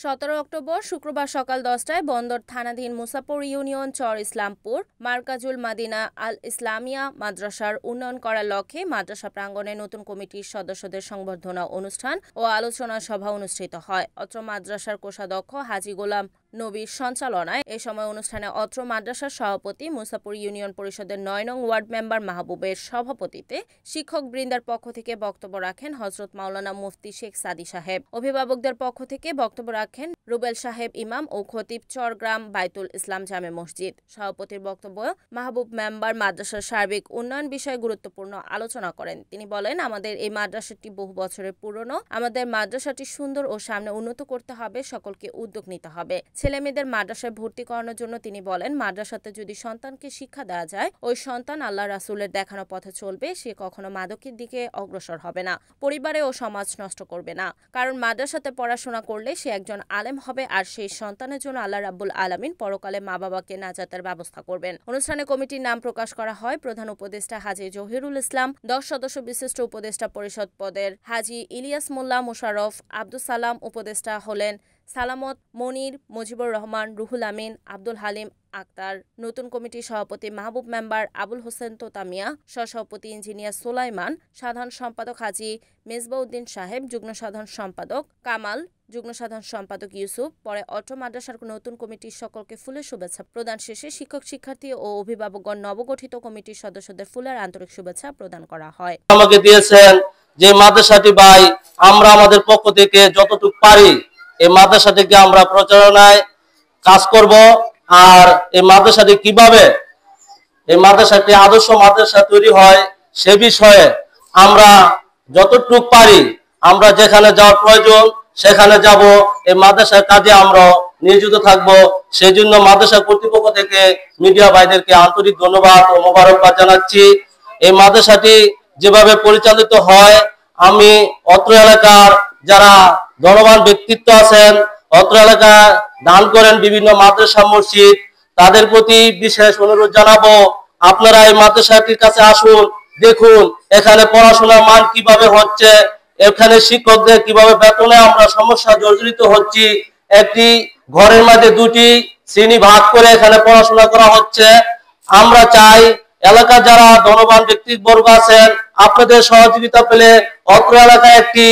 17 October শুক্রবার সকাল 10টায় বন্দর থানাধীন মুসাপুর ইউনিয়ন চর ইসলামপুর মার্কাজুল মাদিনা আল ইসলামিয়া মাদ্রাসার উন্নয়ন করার লক্ষ্যে মাদ্রাসা প্রাঙ্গণে নতুন কমিটির সদস্যদের সংবর্ধনা অনুষ্ঠান ও আলোচনা সভা অনুষ্ঠিত হয়। অত্র মাদ্রাসার কোষাধ্যক্ষ হাজী গোলাম নবীর সঞ্চালনায় এ সময় অনুষ্ঠানে অত্র মাদ্রাসার সভাপতি মুসাপুর ইউনিয়ন পরিষদের 9 নং ওয়ার্ড মেম্বার মাহবুবের সভাপতিত্বে শিক্ষকবৃন্দের পক্ষ থেকে বক্তব্য রাখেন হযরত মাওলানা মুফতি শেখ সাদি সাহেব। অভিভাবকদের পক্ষ থেকে বক্তব্য রাখেন রুবেল সাহেব ইমাম ও খতিব চরগ্রাম বাইতুল ইসলাম জামে মসজিদ। সভাপতির বক্তব্য মাহবুব মেম্বার মাদ্রাসার সার্বিক উন্নয়ন বিষয়ে গুরুত্বপূর্ণ আলোচনা করেন। তিনি বলেন, আমাদের এই মাদ্রাসাটি বহু বছরের পুরনো। আমাদের মাদ্রাসাটি সুন্দর ও সামনে উন্নত করতে হবে, সকলকে উদ্যোগ নিতে হবে। ছেলেমেয়েদের মাদ্রাসায় ভর্তি করানোর জন্য তিনি বলেন, মাদ্রাসাতে যদি সন্তানকে শিক্ষা দেওয়া যায়, ওই সন্তান আল্লাহ রাসূলের দেখানো পথে চলবে, সে কখনো মাদকের দিকে অগ্রসর হবে না, পরিবারে ও সমাজ নষ্ট করবে না। কারণ মাদ্রাসাতে পড়াশোনা করলে সে একজন আলেম হবে, আর সেই সন্তানের জন্য আল্লাহ রাব্বুল আলামিন পরকালে মা বাবাকে নাজাতের ব্যবস্থা করবেন। অনুষ্ঠানে কমিটির নাম প্রকাশ করা হয়। প্রধান উপদেষ্টা হাজী জহিরুল ইসলাম, 10 সদস্য বিশিষ্ট উপদেষ্টা পরিষদ পদের হাজী ইলিয়াস মোল্লা মোশাররফ, আব্দুল সালাম। উপদেষ্টা হলেন সালামত মনির, মুজিবুর রহমান, রুহুল আমিন, আব্দুল হালিম আক্তার। নতুন কমিটির সভাপতি মাহবুব মেম্বার আবুল হোসেন তোতামিয়া, সহসভাপতি ইঞ্জিনিয়ার সোলাইমান, সাধারণ সম্পাদক হাজী মেজবাউদ্দিন সাহেব, যুগ্ম সাধারণ সম্পাদক কামাল, যুগ্ম সাধারণ সম্পাদক ইউসুফ। পরে অত্র মাদ্রাসার নতুন কমিটির সকলকে ফুলের শুভেচ্ছা প্রদান শেষে শিক্ষক শিক্ষার্থী ও অভিভাবকগণ নবগঠিত কমিটির সদস্যদের ফুলের আন্তরিক শুভেচ্ছা প্রদান করা হয়। আমাকে দিয়েছেন যে মাদ্রাসাটি ভাই, আমরা আমাদের পক্ষ থেকে যতটুকু পারি এই মাদ্রাসাটিকে আমরা প্রচারণায় কাজ করব। আর এই মাদ্রাসাটি কিভাবে এই মাদ্রাসাটি আদর্শ মাদ্রাসা তৈরি হয় সে বিষয়ে আমরা যতটুকু পারি, আমরা যেখানে যাওয়ার প্রয়োজন সেখানে যাব। এই মাদ্রাসার কাজে আমরা নিয়োজিত থাকব। সেই জন্য মাদ্রাসা কর্তৃপক্ষ থেকে মিডিয়া ভাইদেরকে আন্তরিক ধন্যবাদ ও মোবারকবাদ জানাচ্ছি। এই মাদ্রাসাটি যেভাবে পরিচালিত হয়, আমি অত্র এলাকার যারা ধনবান ব্যক্তিত্ব আছেন, অত্র এলাকায় দান করেন বিভিন্ন মাদ্রাসা মসজিদ, তাদের প্রতি বিশেষ অনুরোধ জানাবো, আপনারা এই মাদ্রাসাটির কাছে আসুন, দেখুন এখানে পড়াশোনার মান কিভাবে হচ্ছে, এখানে শিক্ষকদের কিভাবে বেতনে আমরা সমস্যা জর্জরিত হচ্ছি। একটি ঘরের মধ্যে 2টি শ্রেণী ভাগ করে এখানে পড়াশোনা করা হচ্ছে। আমরা চাই এলাকার যারা ধনবান ব্যক্তিবর্গ আছেন, আপনাদের সহযোগিতা পেলে অত্র এলাকায় একটি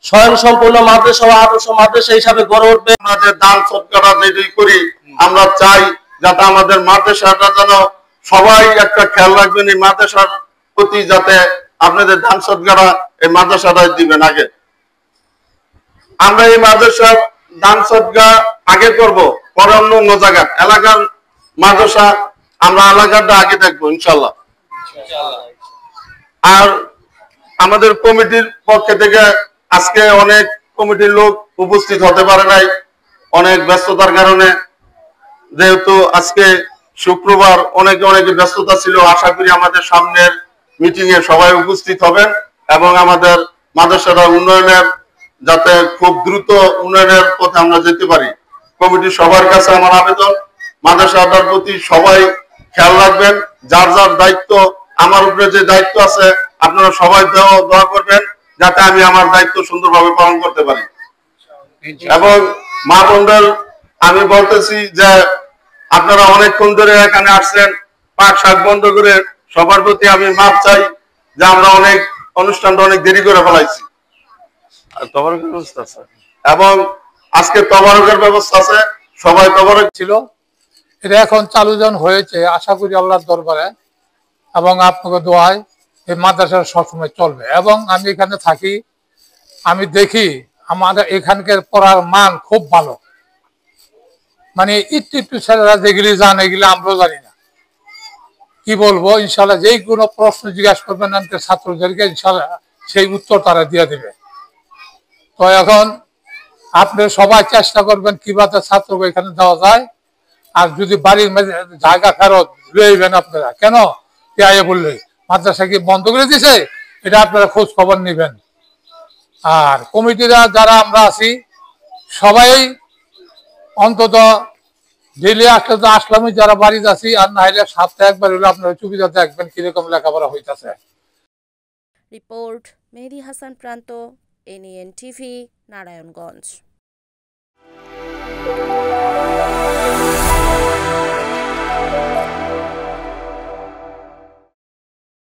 স্বয়ংসম্পূর্ণ মাদ্রাসা আদর্শ মাদ্রাসা হিসাবে গড়ে উঠবে। আমাদের দান সৎকারা যেটাই করি, আমরা চাই যাতে আমাদের মাদ্রাসাটা যেন সবাই একটা খেয়াল রাখবেন এই মাদ্রাসার প্রতি, যাতে আপনাদের দান সৎকারা এই মাদ্রাসাটাই দিবেন আগে। আমরা এই মাদ্রাসার দান সৎকা আগে করব, পরে অন্য জায়গা এলাকার মাদ্রাসা আমরা এলাকাটা আগে দেখবো ইনশাল্লাহ। আর আমাদের কমিটির পক্ষ থেকে আজকে অনেক কমিটির লোক উপস্থিত হতে পারে নাই, অনেক ব্যস্ততার কারণে। যেহেতু আজকে শুক্রবার অনেকে ব্যস্ততা ছিল, আশা করি আমাদের সামনের মিটিং এ সবাই উপস্থিত হবেন এবং আমাদের মাদ্রাসাটা উন্নয়নের যাতে খুব দ্রুত উন্নয়নের পথে আমরা যেতে পারি। কমিটির সবার কাছে আমার আবেদন, মাদ্রাসাটার প্রতি সবাই খেয়াল রাখবেন। যার যার দায়িত্ব, আমার উপরে যে দায়িত্ব আছে, আপনারা সবাই দোয়া করবেন যাতে আমি আমার দায়িত্ব সুন্দরভাবে পালন করতে পারি। এবং মা বোনদের আমি বলতেছি যে আপনারা অনেকক্ষণ ধরে এখানে আসছেন, পাক শাক বন্ধ করে সবার প্রতি আমি মাপ চাই যে আমরা অনেক অনুষ্ঠানটা অনেক দেরি করে ফেলাইছি। তবারকের ব্যবস্থা আছে এবং আজকে তবারকের ব্যবস্থা আছে, সবাই তবারক ছিল, এটা এখন চালু যখন হয়েছে, আশা করি আল্লাহর দরবারে এবং আপনাকে দোয়ায় এই মাদ্রাসা সবসময় চলবে। এবং আমি এখানে থাকি, আমি দেখি আমাদের এখানকার পড়ার মান খুব ভালো। মানে একটু ছেলেরা যেগুলি জান এগুলি আমরাও জানি না। কি বলবো, ইনশাল্লাহ যেই কোনো প্রশ্ন জিজ্ঞাসা করবেন আমাদের ছাত্রদেরকে, ইনশাল্লাহ সেই উত্তর তারা দিয়ে দেবে। তো এখন আপনি সবাই চেষ্টা করবেন কিভাবে ছাত্রকে এখানে দেওয়া যায়। আর যদি বাড়ির জায়গা ফেরত লইবেন আপনারা, কেন বললে মাদ্রাসা কি বন্ধ করে দিছে, এটা আপনারা খোঁজ খবর নেবেন। আর কমিটিরা যারা আমরা আছি সবাই অন্তত ডেলি আসলামই যারা বাড়িতে আছি, আর না হলে সপ্তাহে একবার হলে আপনারা সুবিধা দেখবেন কিরকম লেখাপড়া হইতেছে। রিপোর্ট মেহেদী হাসান প্রান্ত, NEN TV, নারায়ণগঞ্জ।